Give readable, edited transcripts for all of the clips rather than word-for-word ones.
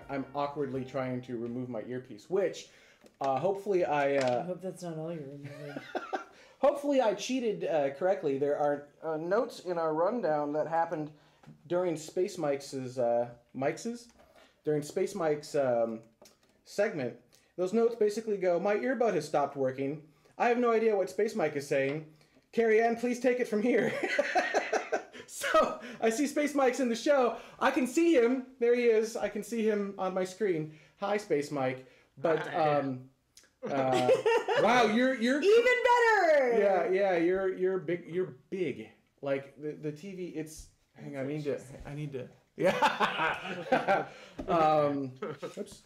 I'm awkwardly trying to remove my earpiece, which hopefully I hope that's not all you're removing. hopefully I cheated correctly. There are notes in our rundown that happened during Space Mike's segment. Those notes basically go, my earbud has stopped working. I have no idea what Space Mike is saying. Carrie Ann, please take it from here. So I see Space Mike's in the show. I can see him. There he is. I can see him on my screen. Hi, Space Mike. But wow, you're even better. Yeah. You're big. You're big. Like the TV. It's. Hang on. I need to. Yeah. Oops.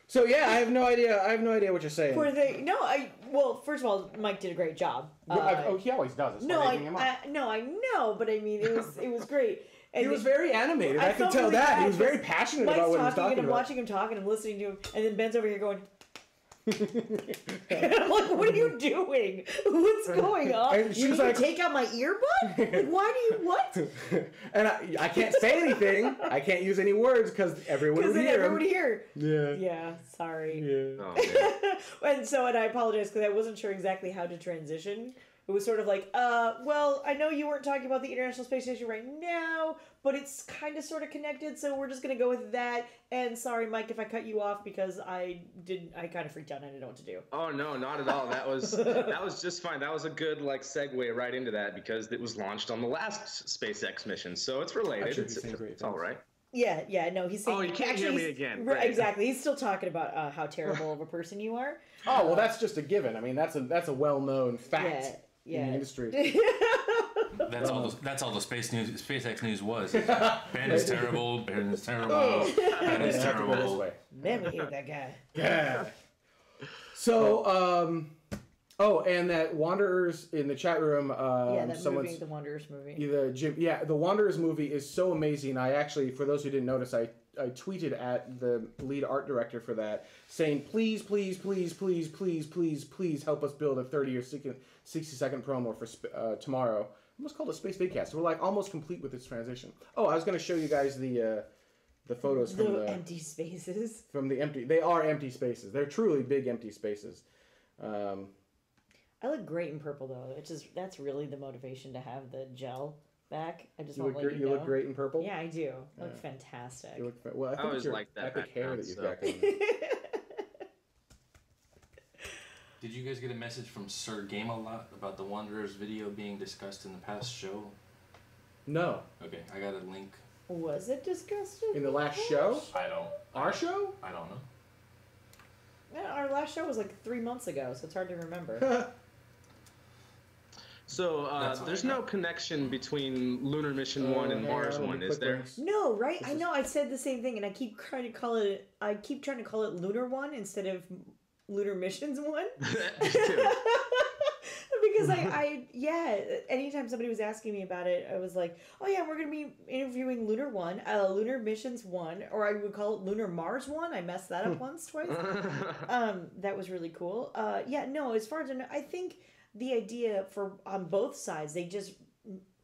So yeah, I have no idea what you're saying. Poor thing. No, well, first of all, Mike did a great job. He always does. It's I know, but I mean, it was great. And he was very animated. I could tell really that. He was very passionate about what he was talking about. And I'm watching him talk, and I'm listening to him, and then Ben's over here going. And I'm like, what are you doing? What's going on? And she was like, take out my earbud? Like, why do you what? And I can't say anything. I can't use any words because everyone would hear. Everyone would hear. Yeah. Yeah. Sorry. Yeah. Oh, and I apologize because I wasn't sure exactly how to transition. It was sort of like, well, I know you weren't talking about the International Space Station right now, but it's kind of sort of connected, so we're just going to go with that. And sorry, Mike, if I cut you off because I kind of freaked out and I didn't know what to do. Oh, no, not at all. That was just fine. That was a good, segue right into that because it was launched on the last SpaceX mission, so it's related. It's all right. Yeah, no, he's saying... Oh, you can't hear me again. Right. Exactly. He's still talking about how terrible of a person you are. Oh, well, that's just a given. I mean, that's a well-known fact. Yeah. In the industry. That's all the SpaceX news was. Ben is terrible. Ben is terrible. Ben is terrible. Let me hear that guy. Yeah. So, and that Wanderers in the chat room. The Wanderers movie. The Wanderers movie is so amazing. I actually, for those who didn't notice, I tweeted at the lead art director for that, saying, please help us build a 30 or 60-second promo for tomorrow. I almost called it Space Vidcast. We're almost complete with this transition. Oh, I was going to show you guys the photos from the empty spaces. They are empty spaces. They're truly big empty spaces. I look great in purple though. That's really the motivation to have the gel back. I just want to let you know. You look great in purple? Yeah, I do. I look fantastic. You look well, I think it's your epic hair that you've got going on. Did you guys get a message from Sir Game-A-Lot about the Wanderers video being discussed in the past show? No. Okay, I got a link. Was it discussed in the last show? Our show? I don't know. Yeah, our last show was 3 months ago, so it's hard to remember. So, there's no connection between Lunar Mission 1 and Mars 1, is there? No, right? I know, I said the same thing, and I keep trying to call it Lunar 1 instead of Lunar Missions 1. Because anytime somebody was asking me about it, I was like, oh yeah, we're going to be interviewing Lunar 1, Lunar Missions 1, or I would call it Lunar Mars 1. I messed that up twice. That was really cool. As far as I know, I think the idea on both sides, they just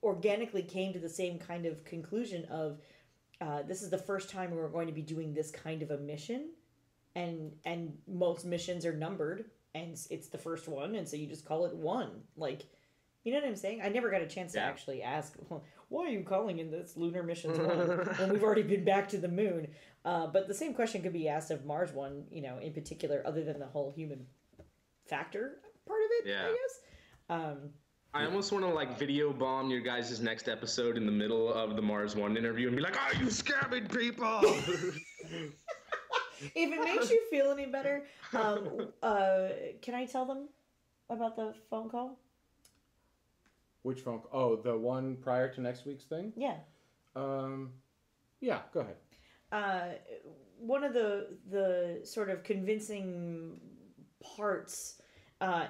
organically came to the same kind of conclusion of this is the first time we're going to be doing this kind of a mission, and most missions are numbered, and it's the first one, and so you just call it 1. You know what I'm saying? I never got a chance to actually ask, why are you calling in this Lunar Missions 1 when we've already been back to the moon? But the same question could be asked of Mars 1, in particular, other than the whole human factor part of it, I guess. I almost want to video bomb your guys' next episode in the middle of the Mars 1 interview and be like, are you scamming people? If it makes you feel any better, can I tell them about the phone call? Which phone call? Oh, the one prior to next week's thing? Yeah. Yeah, go ahead. One of the sort of convincing parts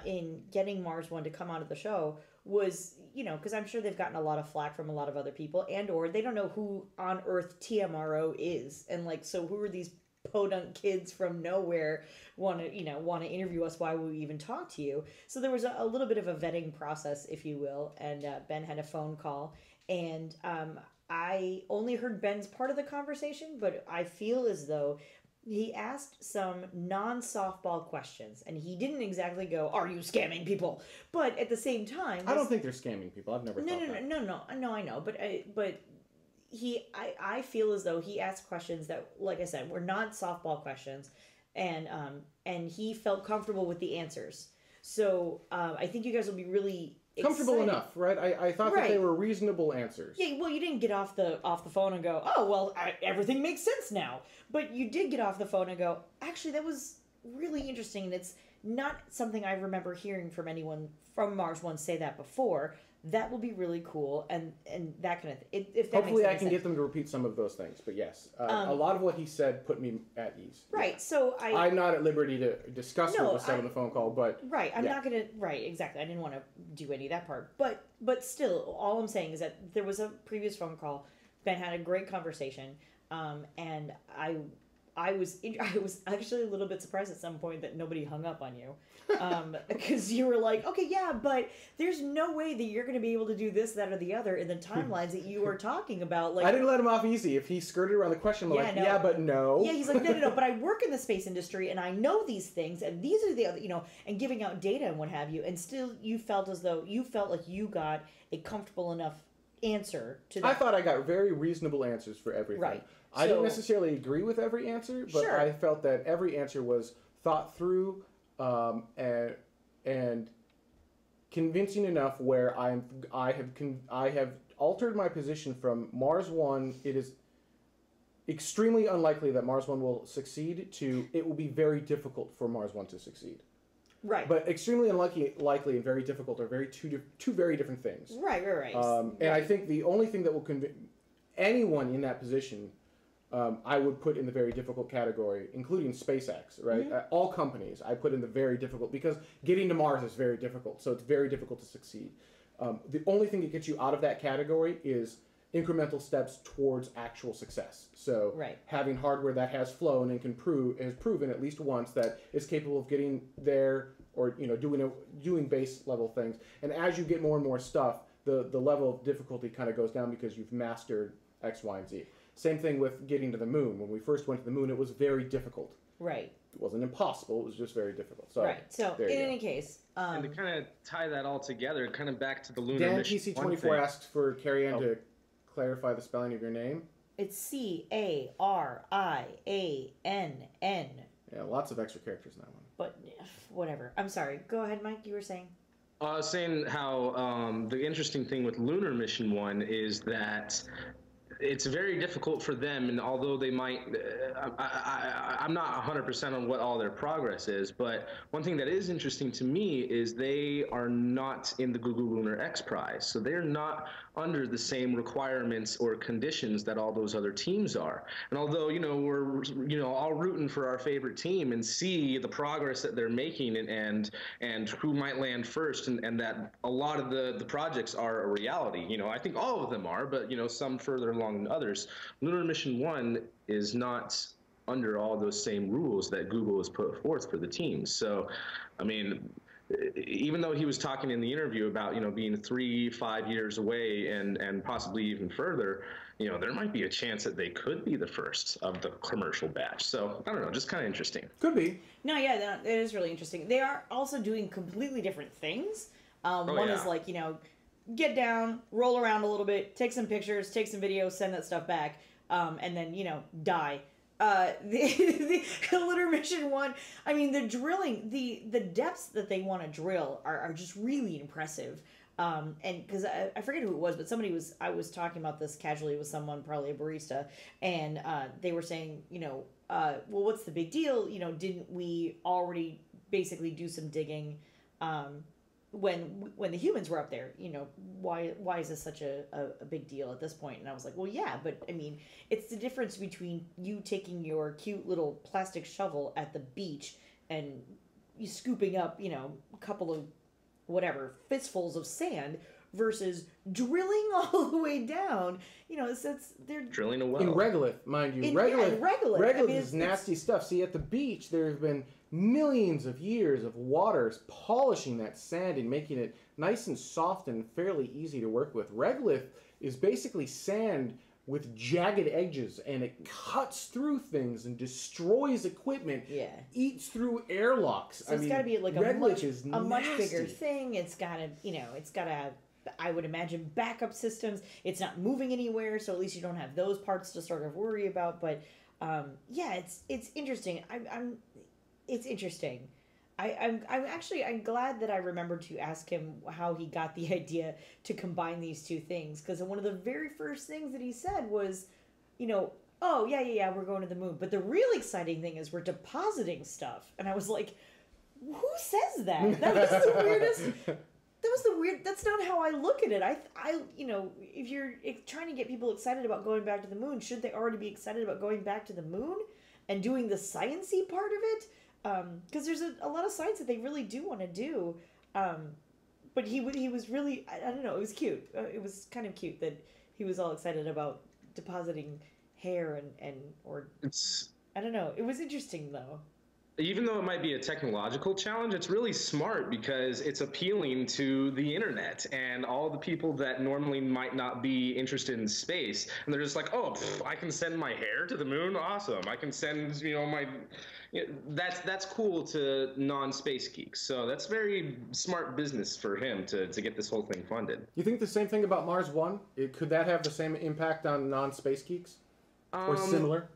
in getting Mars 1 to come out of the show was, because I'm sure they've gotten a lot of flack from a lot of other people, and or they don't know who on earth TMRO is, and so who are these podunk kids from nowhere want to interview us? Why would we even talk to you? So there was a little bit of a vetting process, if you will, and Ben had a phone call, and I only heard Ben's part of the conversation, but I feel as though he asked some non-softball questions, and he didn't exactly go, "Are you scamming people?" But at the same time, I don't think they're scamming people. I've never thought that. No, I know, but I feel as though he asked questions that, like I said, were not softball questions, and he felt comfortable with the answers. So I think you guys will be really comfortable excited. enough, right? I thought that they were reasonable answers. Yeah, well, you didn't get off the phone and go, "Oh, well, everything makes sense now." But you did get off the phone and go, "Actually, that was really interesting." And it's not something I remember hearing from anyone from Mars One say that before. That will be really cool, and that kind of thing. If that Hopefully, makes I can sense. get them to repeat some of those things. But yes, a lot of what he said put me at ease. Right. Yeah. So I'm not at liberty to discuss what was said on the phone call, but right. I'm not gonna. Right. Exactly. I didn't want to do any of that part. But still, all I'm saying is that there was a previous phone call. Ben had a great conversation, and I was actually a little bit surprised at some point that nobody hung up on you, because you were like, okay, yeah, but there's no way that you're going to be able to do this, that, or the other in the timelines that you were talking about. Like, I didn't let him off easy. If he skirted around the question, I'm like, yeah, but no. Yeah, he's like, no, but I work in the space industry and I know these things, and these are the other, and giving out data and what have you, and still you felt like you got a comfortable enough answer to that. I thought I got very reasonable answers for everything. Right. I didn't necessarily agree with every answer, but I felt that every answer was thought through and convincing enough where I have altered my position from Mars One. It is extremely unlikely that Mars One will succeed to it will be very difficult for Mars One to succeed. Right. But extremely likely and very difficult are two very different things. Right. And I think the only thing that will convince anyone in that position, I would put in the very difficult category, including SpaceX, right? Mm-hmm. All companies I put in the very difficult, because getting to Mars is very difficult, so it's very difficult to succeed. The only thing that gets you out of that category is incremental steps towards actual success. So having hardware that has flown and has proven at least once that is capable of getting there, or doing base level things. And as you get more and more stuff, the level of difficulty kind of goes down because you've mastered X, Y, and Z. Same thing with getting to the moon. When we first went to the moon, it was very difficult. Right. It wasn't impossible. It was just very difficult. So, So in any case, and to kind of tie that all together, kind of back to the lunar Dan mission. PC24 asked for Carrie Ann to clarify the spelling of your name. It's CARIANN. Yeah, lots of extra characters in that one. But whatever. I'm sorry. Go ahead, Mike. You were saying. I was saying how the interesting thing with Lunar Mission 1 is that it's very difficult for them, and although they might, I'm not 100% on what all their progress is, but one thing that is interesting to me is they are not in the Google Lunar X Prize, so they're not under the same requirements or conditions that all those other teams are. And although we're all rooting for our favorite team and see the progress that they're making and who might land first, and that a lot of the projects are a reality. I think all of them are, but some further along than others. Lunar Mission 1 is not under all those same rules that Google has put forth for the teams. So, I mean, even though he was talking in the interview about being 3-5 years away and possibly even further, there might be a chance that they could be the first of the commercial batch. So I don't know, just kind of interesting. Could be. No, yeah, it is really interesting. They are also doing completely different things. One is like get down, roll around a little bit, take some pictures, take some videos, send that stuff back, and then die. The Lunar Mission 1, I mean, the drilling, the depths that they want to drill are just really impressive. And because I forget who it was, but I was talking about this casually with someone, probably a barista, and they were saying, well, what's the big deal? Didn't we already basically do some digging when the humans were up there? Why is this such a big deal at this point? And I was like, well, yeah, but I mean, it's the difference between you taking your cute little plastic shovel at the beach and you scooping up, a couple of fistfuls of sand versus drilling all the way down. They're drilling a well. In regolith, mind you. Regolith is nasty stuff. See, at the beach, there have been millions of years of waters polishing that sand and making it nice and soft and fairly easy to work with. Regolith is basically sand with jagged edges, and it cuts through things and destroys equipment. Yeah. Eats through airlocks. So it's got to be like a much bigger nasty. thing. It's got to, it's got to have, I would imagine, backup systems. It's not moving anywhere, so at least you don't have those parts to sort of worry about. But yeah, it's interesting. It's interesting. I'm glad that I remembered to ask him how he got the idea to combine these two things, because one of the very first things that he said was, oh yeah, we're going to the moon, but the real exciting thing is we're depositing stuff. And I was like, who says that? That was the weirdest. That's not how I look at it. I if you're trying to get people excited about going back to the moon, should they already be excited about going back to the moon and doing the science-y part of it? Because there's a lot of science that they really do want to do, but he was really, I don't know, it was cute. It was kind of cute that he was all excited about depositing hair or I don't know. It was interesting though. Even though it might be a technological challenge, it's really smart because it's appealing to the internet and all the people that normally might not be interested in space. And they're just like, oh, I can send my hair to the moon? Awesome. I can send, that's cool to non-space geeks. So that's very smart business for him to get this whole thing funded. You think the same thing about Mars One? Could that have the same impact on non-space geeks? Or similar?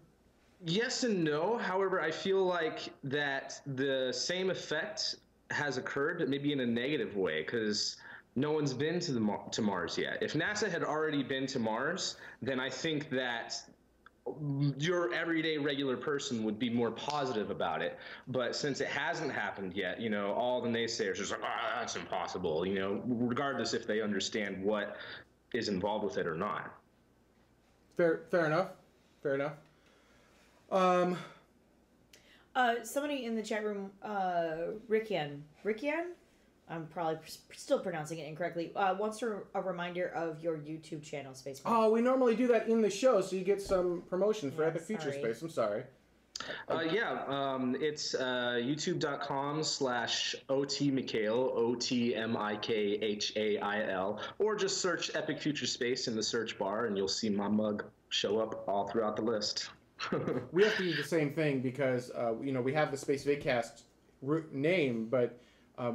Yes and no. However, I feel like that the same effect has occurred, but maybe in a negative way, because no one's been to Mars yet. If NASA had already been to Mars, then I think that your everyday regular person would be more positive about it. But since it hasn't happened yet, all the naysayers are just like, that's impossible, regardless if they understand what is involved with it or not. Fair enough. Fair enough. Somebody in the chat room, Rickian, I'm probably still pronouncing it incorrectly, wants a reminder of your YouTube channel, Space Mark. Oh, we normally do that in the show, so you get some promotion for Epic Future Space. I'm sorry. It's youtube.com/OTMikhail, OTMIKHAIL, or just search Epic Future Space in the search bar, and you'll see my mug show up all throughout the list. We have to do the same thing because we have the Space Vidcast name, but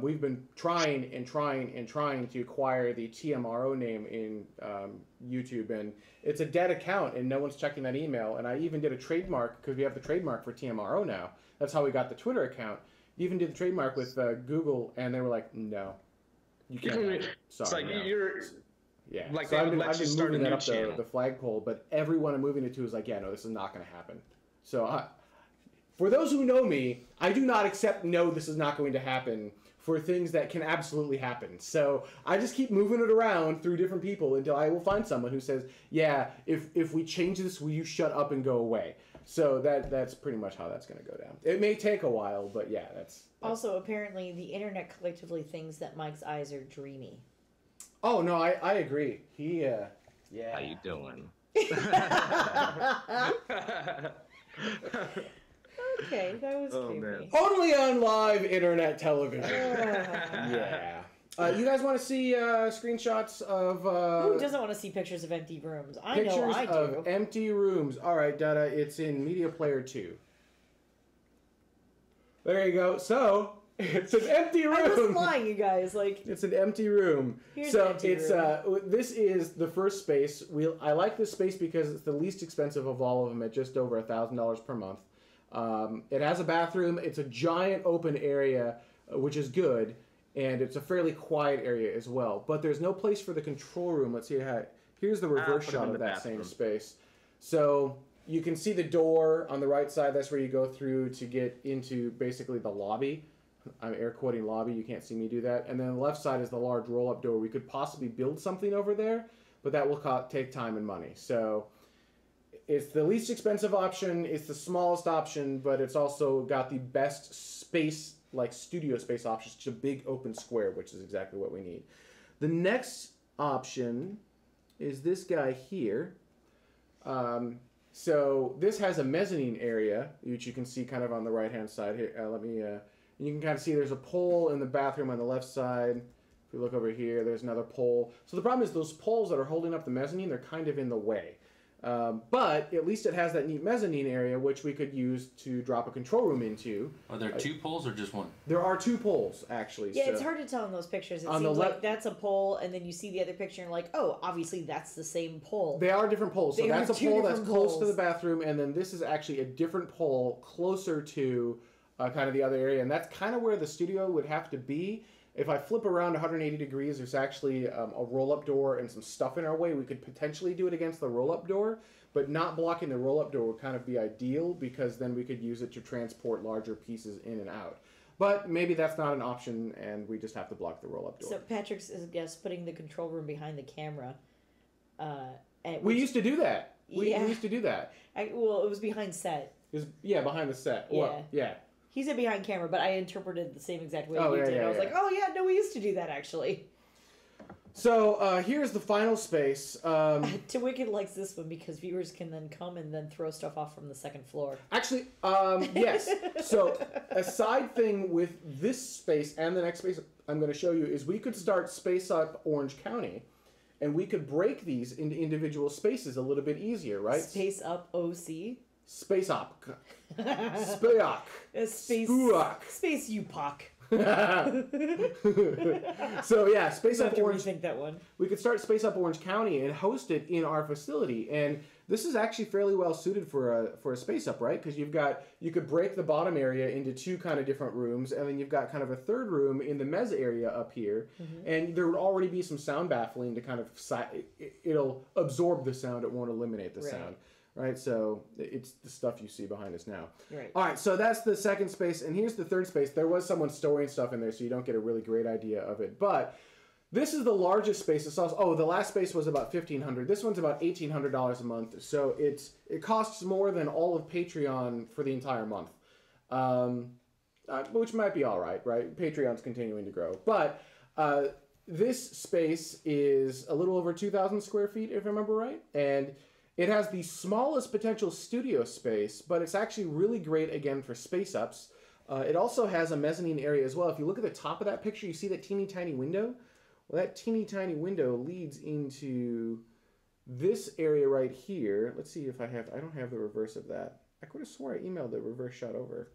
we've been trying to acquire the TMRO name in YouTube, and it's a dead account, and no one's checking that email. And I even did a trademark because we have the trademark for TMRO now. That's how we got the Twitter account. Even did the trademark with Google, and they were like, "No, you can't." Sorry, it's like no. Yeah, like so I've been moving that up channel. the flagpole, but everyone I'm moving it to is like, yeah, no, this is not going to happen. So for those who know me, I do not accept no, this is not going to happen for things that can absolutely happen. So I just keep moving it around through different people until I will find someone who says, yeah, if we change this, will you shut up and go away? So that's pretty much how that's going to go down. It may take a while, but yeah, that's... Also, apparently, the internet collectively thinks that Mike's eyes are dreamy. Oh, no, I agree. He, yeah. How you doing? Okay, that was creepy. Man. Only on live internet television. Yeah. You guys want to see screenshots of... Who doesn't want to see pictures of empty rooms? I know I do. Pictures of empty rooms. All right, Dada, it's in Media Player 2. There you go. So... It's an empty room. I wasn't lying, you guys. It's an empty room. Here's an empty room. This is the first space. I like this space because it's the least expensive of all of them at just over $1,000 per month. It has a bathroom. It's a giant open area, which is good, and it's a fairly quiet area as well. But there's no place for the control room. Let's see how. Here's the reverse shot of that same space. So you can see the door on the right side. That's where you go through to get into basically the lobby. I'm air quoting lobby. You can't see me do that. And then on the left side is the large roll-up door. We could possibly build something over there, but that will take time and money. So it's the least expensive option. It's the smallest option, but it's also got the best space, like studio space options. It's a big open square, which is exactly what we need. The next option is this guy here. So this has a mezzanine area, which you can see kind of on the right-hand side here. You can kind of see there's a pole in the bathroom on the left side. If you look over here, there's another pole. So the problem is those poles that are holding up the mezzanine, they're kind of in the way. But at least it has that neat mezzanine area, which we could use to drop a control room into. Are there 2 poles or just 1? There are 2 poles, actually. Yeah, so. it's hard to tell in those pictures. It On seems the like that's a pole, and then you see the other picture, and you're like, oh, obviously that's the same pole. They are different poles. So They that's are a 2 pole that's different close to poles. the bathroom, and then this is actually a different pole closer to kind of the other area. And that's kind of where the studio would have to be. If I flip around 180 degrees, there's actually a roll-up door and some stuff in our way. We could potentially do it against the roll-up door, but not blocking the roll-up door would kind of be ideal because then we could use it to transport larger pieces in and out. But maybe that's not an option, and we just have to block the roll-up door. So Patrick's putting the control room behind the camera. We used to do that. We Yeah. used to do that. Well, it was behind set. It was, behind the set. Yeah. Well, yeah. He said behind camera, but I interpreted the same exact way Oh, you yeah, did. yeah, I was yeah. like, oh yeah, no, we used to do that actually. So here's the final space. Wicked likes this one because viewers can then come and then throw stuff off from the second floor. Actually, yes. So a side thing with this space and the next space I'm going to show you is we could start Space Up Orange County, and we could break these into individual spaces a little bit easier, right? Space Up OC. Space Op. Spayak. Space. Spook. Space UPOC. So yeah, Space I Up have to Orange. rethink that one. We could start Space Up Orange County and host it in our facility, and this is actually fairly well suited for a Space Up, right? Because you could break the bottom area into 2 kind of different rooms, and then you've got kind of a third room in the mezz area up here, and there would already be some sound baffling to kind of it'll absorb the sound, it won't eliminate the sound. Right, so it's the stuff you see behind us now. Right. All right, so that's the second space, and here's the third space. There was someone storing stuff in there, so you don't get a really great idea of it. But this is the largest space. The last space was about $1,500. This one's about $1,800 a month. So it costs more than all of Patreon for the entire month, which might be all right. Patreon's continuing to grow, but this space is a little over 2,000 square feet, if I remember right, and it has the smallest potential studio space, but it's actually really great, again, for space ups. It also has a mezzanine area as well. If you look at the top of that picture, you see that teeny tiny window? Well, that teeny tiny window leads into this area right here. Let's see if I don't have the reverse of that. I could have swore I emailed the reverse shot over.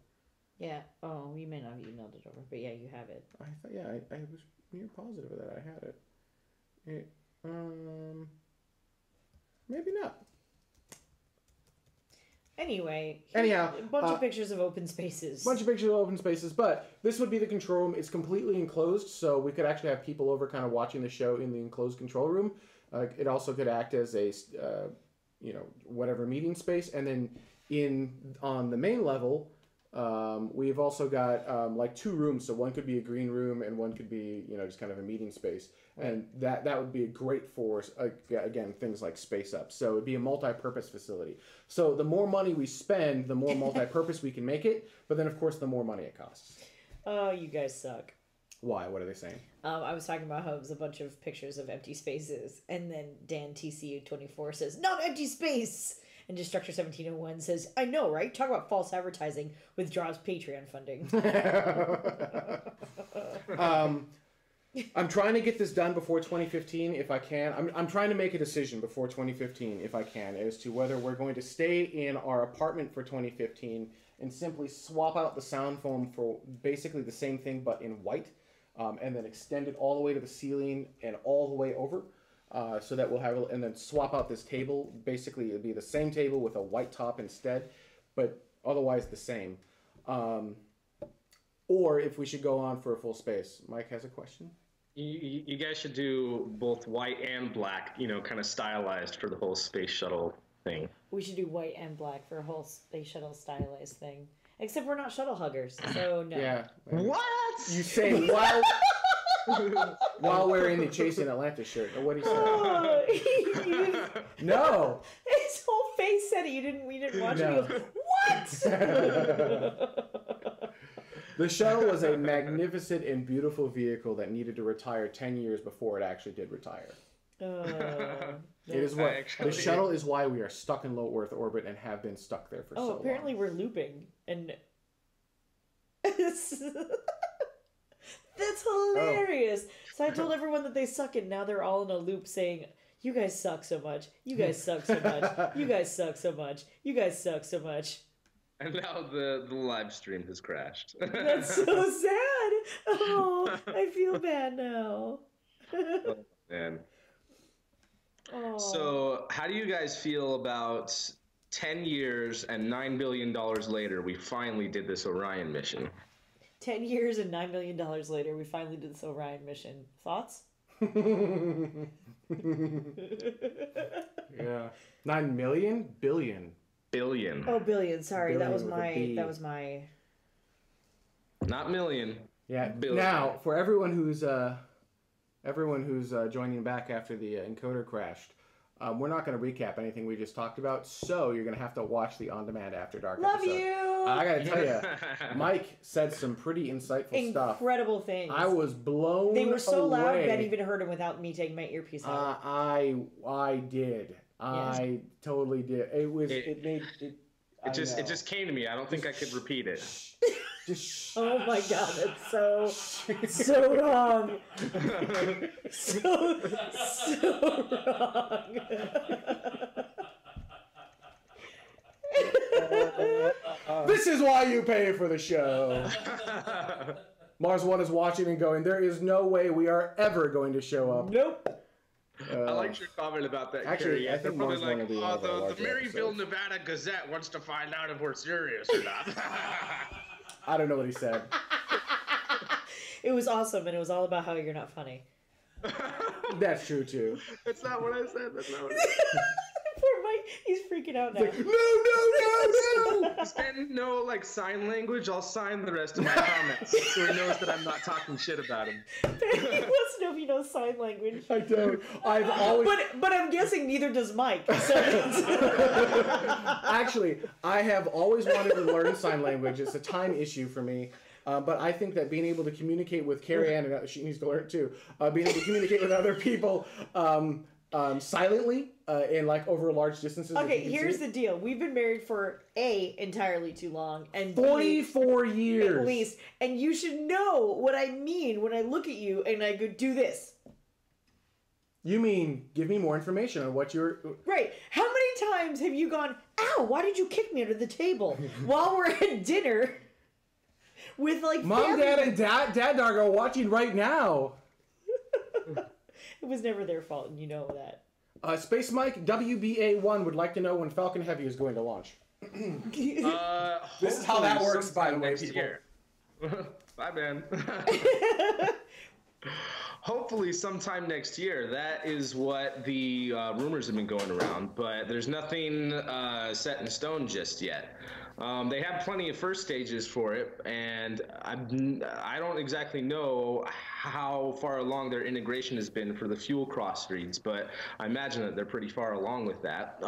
Yeah. Oh, you may not have emailed it over, but yeah, you have it. I thought, yeah, I was near positive that I had it. Maybe not. Anyway, Anyhow, a bunch of pictures of open spaces. But this would be the control room. It's completely enclosed, so we could actually have people over kind of watching the show in the enclosed control room. It also could act as a, whatever meeting space. And then on the main level, we've also got like 2 rooms. So one could be a green room and one could be, just kind of a meeting space. And that would be great for, again, things like Space Up. So it would be a multi-purpose facility. So the more money we spend, the more multi-purpose we can make it. But then, of course, the more money it costs. Oh, you guys suck. Why? What are they saying? I was talking about how it was a bunch of pictures of empty spaces. And then Dan TCU24 says, not empty space! And Destructor 1701 says, I know, right? Talk about false advertising. Withdraws Patreon funding. I'm trying to get this done before 2015 if I can. I'm trying to make a decision before 2015 if I can as to whether we're going to stay in our apartment for 2015 and simply swap out the sound foam for basically the same thing but in white, and then extend it all the way to the ceiling and all the way over. So that we'll have, and then swap out this table. Basically, it'd be the same table with a white top instead, but otherwise the same. Or if we should go on for a full space. Mike has a question. You guys should do both white and black, kind of stylized for the whole space shuttle thing. We should do white and black for a whole space shuttle stylized thing. Except we're not shuttle huggers, so no. Yeah. What? You say while wearing the Chasing Atlanta shirt. Or what do you say? No. His whole face said it. We didn't watch No. it. He goes, what? The shuttle was a magnificent and beautiful vehicle that needed to retire 10 years before it actually did retire. It is what the shuttle is why we are stuck in low Earth orbit and have been stuck there for so long. Apparently we're looping and That's hilarious. So I told everyone that they suck, and now they're all in a loop saying, "You guys suck so much. You guys suck so much. You guys suck so much. You guys suck so much." And now the live stream has crashed. That's so sad. Oh, I feel bad now. Oh, man. Oh. So, how do you guys feel about 10 years and $9 billion later, we finally did this Orion mission? 10 years and $9 million later, we finally did this Orion mission. Thoughts? Yeah. 9 million? Billion. Billion. Oh, billion. Sorry, Billion that was with a my. B. That was my. Not million. Yeah. Billion. Now, for everyone who's joining back after the encoder crashed, we're not going to recap anything we just talked about, so you're going to have to watch the on-demand After Dark Love episode. you. I got to tell you, Mike said some pretty insightful stuff. Incredible things. I was blown They were so away. loud, Ben even heard them without me taking my earpiece out. I did. I totally did. It just came to me. I don't think I could repeat it. Oh my god, that's so wrong. so wrong. This is why you pay for the show. Mars One is watching and going, there is no way we are ever going to show up. Nope. I liked your comment about that, Actually, Carrie. I think They're probably Mars One will be one of our the larger Maryville, episodes. Nevada Gazette wants to find out if we're serious or not. I don't know what he said. It was awesome, and it was all about how you're not funny. That's true, too. That's not what I said. That's not what I said. Poor Mike, he's freaking out now. No! Does Ben know, like, sign language? I'll sign the rest of my comments so he knows that I'm not talking shit about him. He wants to know if he knows sign language. I don't. I've always... But I'm guessing neither does Mike. So Actually, I have always wanted to learn sign language. It's a time issue for me. But I think that being able to communicate with Carrie Ann, and she needs to learn it too, being able to communicate with other people silently and like over large distances. okay, here's the deal. We've been married for A, entirely too long, and B, 44 years. at least. And you should know what I mean when I look at you and I go, do this. You mean, give me more information on what you're... Right. How many times have you gone, ow, why did you kick me under the table? While we're at dinner with like Mom, family. Dad, and Dad Dog are watching right now. It was never their fault, and you know that. Space Mike WBA1 would like to know when Falcon Heavy is going to launch. This is how that works, by the way, next people. year. Bye, Ben. Hopefully sometime next year. That is what the rumors have been going around, but there's nothing set in stone just yet. They have plenty of first stages for it, and I don't exactly know how far along their integration has been for the fuel cross reads, but I imagine that they're pretty far along with that.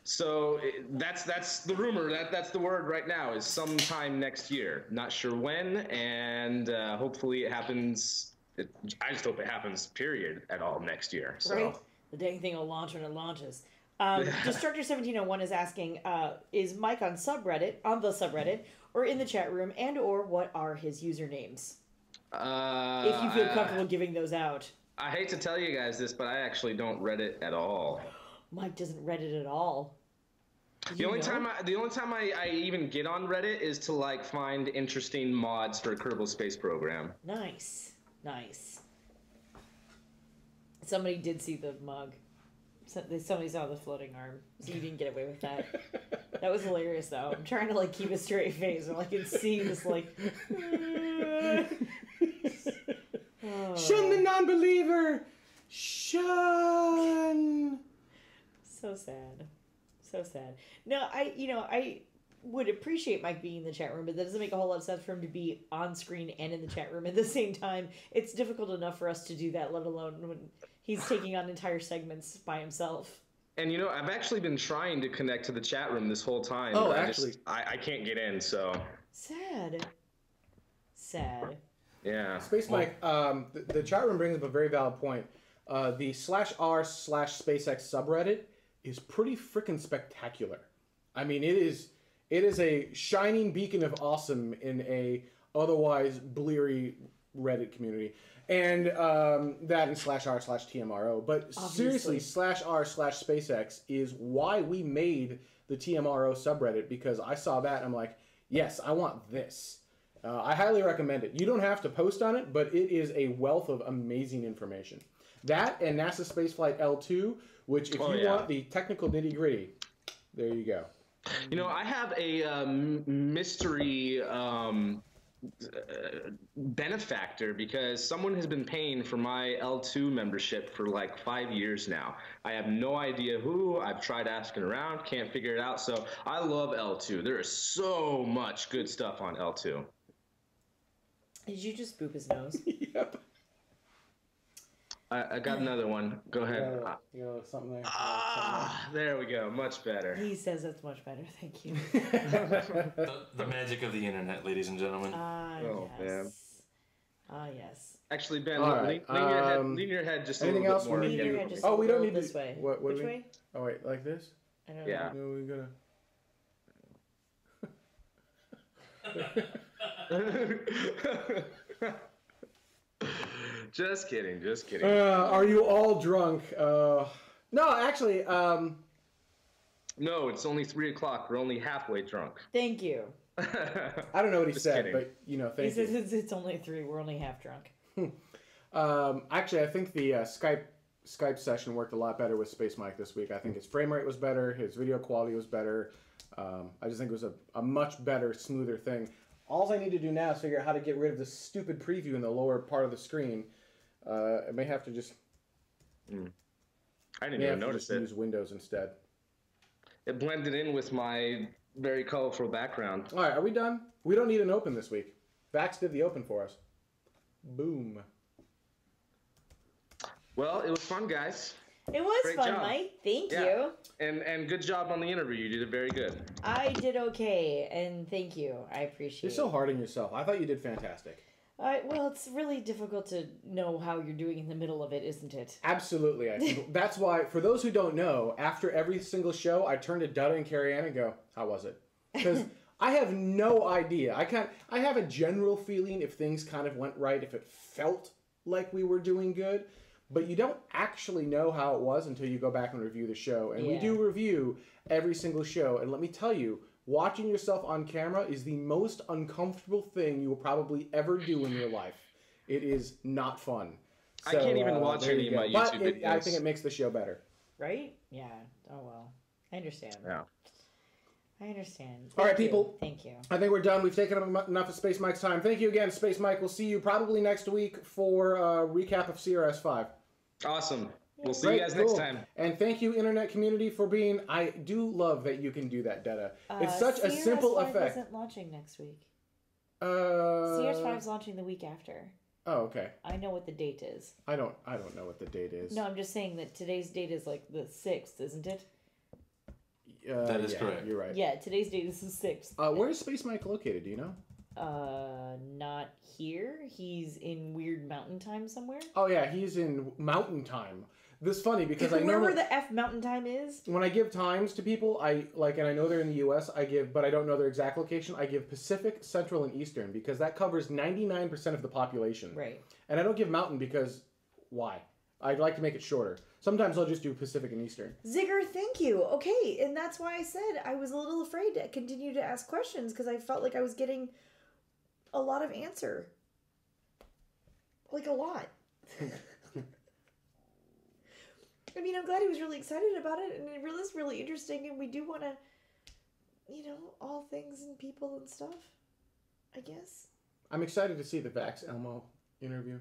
So that's the rumor. That's the word right now, is sometime next year. Not sure when, and hopefully it happens. I just hope it happens, period, at all next year. So. Right? The dang thing will launch when it launches. Destructor1701 is asking, is Mike on the subreddit, or in the chat room, and or what are his usernames? If you feel comfortable giving those out. I hate to tell you guys this, but I actually don't Reddit at all. Mike doesn't Reddit at all. The only time I even get on Reddit is to like find interesting mods for a Kerbal Space Program. Nice. Somebody did see the mug. Somebody saw the floating arm, so you didn't get away with that. That was hilarious, though. I'm trying to like keep a straight face, or I can see this like. Shun the non-believer! Shun! So sad. No, I would appreciate Mike being in the chat room, but that doesn't make a whole lot of sense for him to be on screen and in the chat room at the same time. It's difficult enough for us to do that, let alone when he's taking on entire segments by himself. And I've actually been trying to connect to the chat room this whole time. Oh, but actually. I can't get in, so. Sad. Yeah. Space Mike, the chat room brings up a very valid point. The /r/SpaceX subreddit is pretty freaking spectacular. I mean, it is a shining beacon of awesome in a otherwise bleary Reddit community. And that and /r/TMRO. But Obviously. seriously, /r/SpaceX is why we made the TMRO subreddit, because I saw that and I'm like, yes, I want this. I highly recommend it. You don't have to post on it, but it is a wealth of amazing information. That and NASA Spaceflight L2, which if you want the technical nitty gritty, there you go. You know, I have a mystery benefactor, because someone has been paying for my L2 membership for like 5 years now. I have no idea who. I've tried asking around, can't figure it out. So I love L2. There is so much good stuff on L2. Did you just boop his nose? Yep. I got another one. Go ahead. Something there. There we go. Much better. He says it's much better. Thank you. The magic of the internet, ladies and gentlemen. Oh, yes. man. Yes. Actually, Ben, All right. lean your head just a anything little else bit more. we Lean need your to head just Oh, a we don't little need this to. way. What Which do we? way? Oh wait, like this? I don't Yeah. No, we gotta. Just kidding. Just kidding. Are you all drunk? No, actually. No, it's only 3 o'clock. We're only halfway drunk. Thank you. I don't know what he Just said, kidding. but you know, He thank you. says it's only 3. We're only half drunk. Actually, I think the Skype session worked a lot better with Space Mike this week. I think his frame rate was better, his video quality was better. I just think it was a much better, smoother thing. All I need to do now is figure out how to get rid of the stupid preview in the lower part of the screen. I may have to just. I didn't even notice it. Use Windows instead. It blended in with my very colorful background. All right, are we done? We don't need an open this week. Vax did the open for us. Boom. Well, it was fun, guys. It was Great fun, job. Mike. Thank Yeah. you. And good job on the interview. You did it very good. I did okay, and thank you. I appreciate You're it. so hard on yourself. I thought you did fantastic. Well, it's really difficult to know how you're doing in the middle of it, isn't it? Absolutely. I think that's why, for those who don't know, after every single show, I turn to Dutta and Carrie Ann and go, how was it? Because I have no idea. I have a general feeling if things kind of went right, if it felt like we were doing good, but you don't actually know how it was until you go back and review the show. And we do review every single show. And let me tell you, watching yourself on camera is the most uncomfortable thing you will probably ever do in your life. It is not fun. So, I can't even watch any of my YouTube videos. I think it makes the show better. Right? Yeah. Oh, well. I understand. Yeah. I understand. All right, Thank you. people. Thank you. I think we're done. We've taken up enough of Space Mike's time. Thank you again, Space Mike. We'll see you probably next week for a recap of CRS-5. Awesome. We'll see Great, you guys next cool. time. And thank you, Internet community, for being... I do love that you can do that, Detta. It's such a simple CRS5 effect. isn't launching next week. Uh, CRS5's launching the week after. Oh, okay. I know what the date is. I don't know what the date is. No, I'm just saying that today's date is like the 6th, isn't it? That is correct. You're right. Yeah, today's date is the 6th. Where is Space Mike located? Do you know? Not here. He's in weird mountain time somewhere. Oh yeah, he's in Mountain Time. This is funny because I Remember normally where the F mountain time is? when I give times to people, and I know they're in the U.S. But I don't know their exact location. I give Pacific, Central, and Eastern because that covers 99% of the population. Right. And I don't give Mountain because why? I'd like to make it shorter. Sometimes I'll just do Pacific and Eastern. Zigger, thank you. Okay, and that's why I said I was a little afraid to continue to ask questions because I felt like I was getting a lot of answer. Like a lot. I mean, I'm glad he was really excited about it, and it really is really interesting, and we do want to, all things and people and stuff, I guess. I'm excited to see the Vax Elmo interview.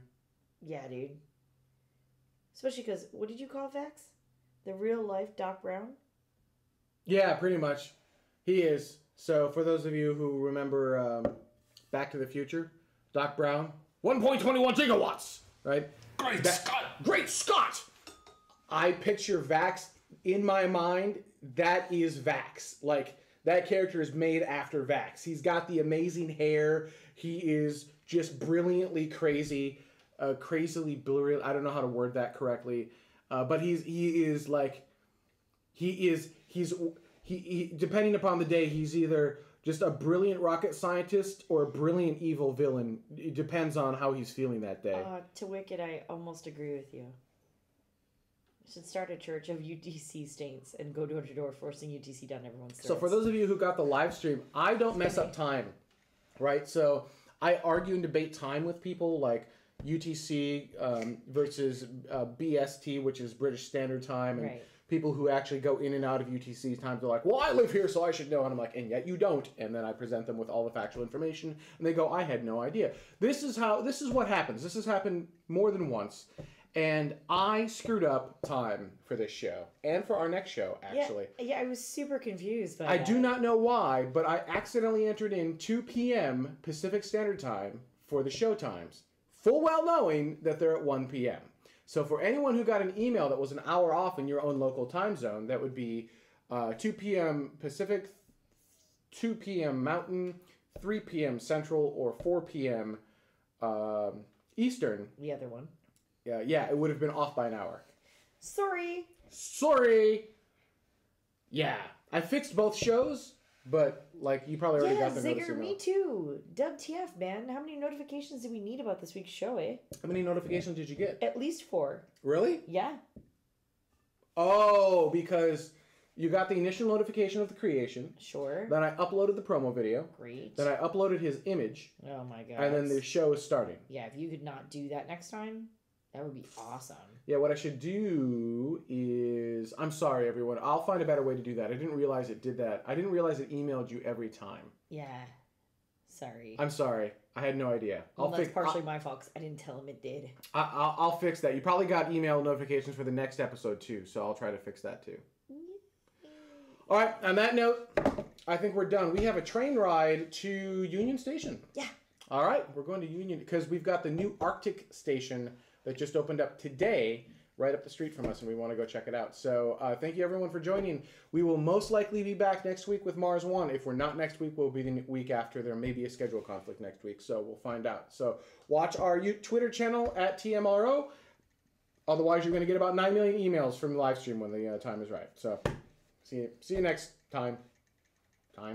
Yeah, dude. Especially because, what did you call Vax? The real life Doc Brown? Yeah, pretty much. He is. So for those of you who remember Back to the Future, Doc Brown, 1.21 gigawatts, right? Great Scott! Great Scott! I picture Vax in my mind. That is Vax. Like, that character is made after Vax. He's got the amazing hair. He is just brilliantly crazy. Crazily brilliant. I don't know how to word that correctly. But he's depending upon the day, he's either just a brilliant rocket scientist or a brilliant evil villain. It depends on how he's feeling that day. To Wicked, I almost agree with you. Should start a church of UTC saints and go door to door forcing UTC down everyone's throats. So for those of you who got the live stream, I don't mess up time, right? So I argue and debate time with people like UTC versus BST, which is British Standard Time, and people who actually go in and out of UTC's times. They're like, well, I live here, so I should know. And I'm like, and yet you don't. And then I present them with all the factual information, and they go, I had no idea. This is what happens. This has happened more than once. And I screwed up time for this show and for our next show, actually. Yeah, I was super confused by I do not know why, but I accidentally entered in 2 p.m. Pacific Standard Time for the show times, full well knowing that they're at 1 p.m. So for anyone who got an email that was an hour off in your own local time zone, that would be 2 p.m. Pacific, 2 p.m. Mountain, 3 p.m. Central, or 4 p.m. Eastern. The other one. Yeah, it would have been off by an hour. Sorry. Yeah, I fixed both shows, but like you probably already got the notice. Zigger, me too. WTF, man. How many notifications do we need about this week's show, eh? How many notifications did you get? At least 4. Really? Yeah. Oh, because you got the initial notification of the creation. Sure. Then I uploaded the promo video. Great. Then I uploaded his image. Oh my god. And then the show is starting. Yeah, if you could not do that next time, that would be awesome. Yeah, what I should do is... I'm sorry, everyone. I'll find a better way to do that. I didn't realize it did that. I didn't realize it emailed you every time. Yeah. Sorry. I'm sorry. I had no idea. Well, that's partially my fault because I didn't tell him it did. I'll fix that. You probably got email notifications for the next episode, too, so I'll try to fix that, too. All right, on that note, I think we're done. We have a train ride to Union Station. Yeah. All right, we're going to Union because we've got the new Arctic station that just opened up today right up the street from us, and we want to go check it out. So thank you, everyone, for joining. We will most likely be back next week with Mars 1. If we're not next week, we'll be the week after. There may be a schedule conflict next week, so we'll find out. So watch our Twitter channel at TMRO. Otherwise, you're going to get about 9 million emails from the live stream when the time is right. So see you next time.